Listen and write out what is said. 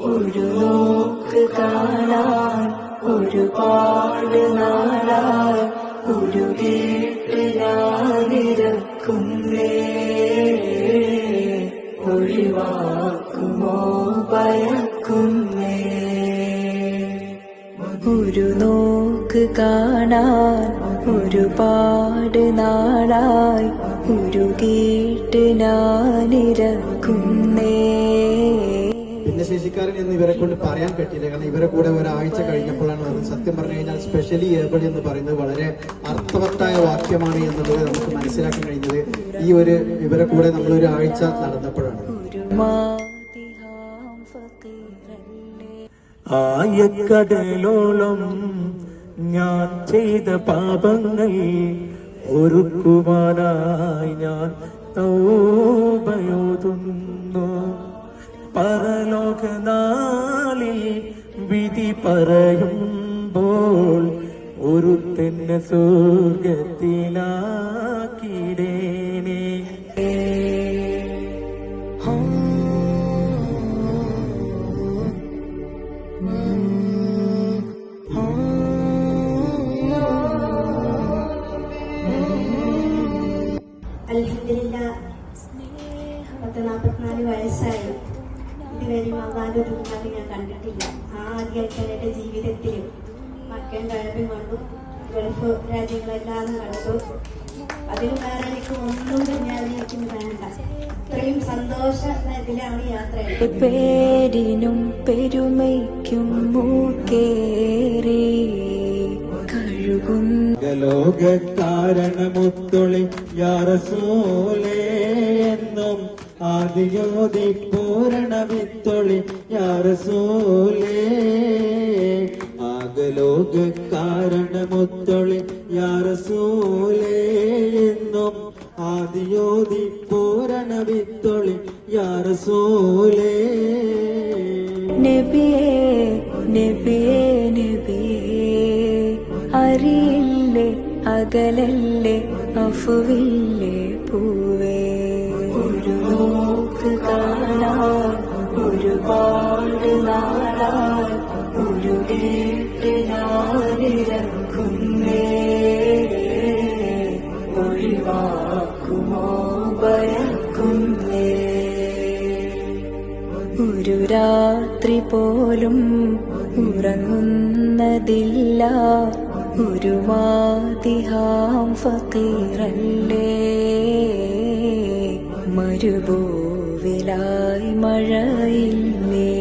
ഒരു നോക്ക് കാണാൻ ഒരുപാട് നാളായി ഉരുകിയിട്ട് ഞാനിരക്കുന്നേ. ഒഴിവാക്കുമോ ഭയക്കുന്നേ. ഒരു നോക്ക് കാണാൻ ഒരുപാട് നാളായി ഉരുകിയിട്ട് ഞാനിരക്കുന്നേ. ഭിന്നശേഷിക്കാരൻ എന്ന് ഇവരെ കൊണ്ട് പറയാൻ പറ്റില്ല. കാരണം ഇവരെ കൂടെ ഒരാഴ്ച കഴിഞ്ഞപ്പോഴാണ് പറഞ്ഞത്. സത്യം പറഞ്ഞു കഴിഞ്ഞാൽ സ്പെഷ്യലി ഏബിൾ എന്ന് പറയുന്നത് വളരെ അർത്ഥവത്തായ വാക്യമാണ് എന്നുള്ളത് നമുക്ക് മനസ്സിലാക്കാൻ കഴിഞ്ഞത് ഈ ഒരു ഇവരെ കൂടെ നമ്മൾ ഒരു ആഴ്ച നടന്നപ്പോഴാണ്. ആയക്കടലോളം ഞാൻ ചെയ്ത പാപങ്ങൾ ഒരുക്കുവാനായി ഞാൻ തൗബയോതുന്നു. പരലോകനാളിൽ വിധി പറയുമ്പോൾ ഒരു തന്നെ സ്വർഗത്തിലാക്കിടേനെ. അൽഹംദുലില്ലാഹ് 44 വയസ്സായി. ഇതുവരെയും അള്ളാന്റെ ഒരു ഉമ്മാനെ ഞാൻ കണ്ടിട്ടില്ല. ആദ്യമായിട്ടാണ് എൻ്റെ ജീവിതത്തിൽ മക്കയും കഴമ്പും കൊണ്ടു ഗൾഫ് രാജ്യങ്ങളെല്ലാം കണ്ടു. അതിന് വേറെ എനിക്ക് ഒന്നും ഞാൻ എനിക്ക് വേണ്ട. ഇത്രയും സന്തോഷത്തിലാണ് യാത്ര. പേരിനും പെരുമയ്ക്കും മൂക്കേറി കഴുകുന്ന ലോകകാരണമുത്തൊളി യാ റസൂലേ എന്നും ആദിയോതി പൂരണ വിത്തൊളി യാ റസൂലേ. ആകലോക കാരണമുത്തൊളി യാ റസൂലേ എന്നും ആദിയോതി പൂരണ വിത്തൊളി യാ റസൂലേ. നബിയേ നബിയേ നബിയേ അറിയില്ലേ അകലല്ലേ അഫുവില്ലേ പൂവേ. ഒരു നോക്ക് കാണാൻ ഒരുപാട് നാളായി ഉരുകിയിട്ട് ഞാനിരക്കുന്നേ. ഒഴിവാക്കുമോ ഭയക്കുന്നേ. ഒരു രാത്രി പോലും ഉറങ്ങുന്നതില്ല ഒരു മാതിഹാം ഫക്കീറല്ലേ. മരുഭൂവിലായി മഴയില്ലേ.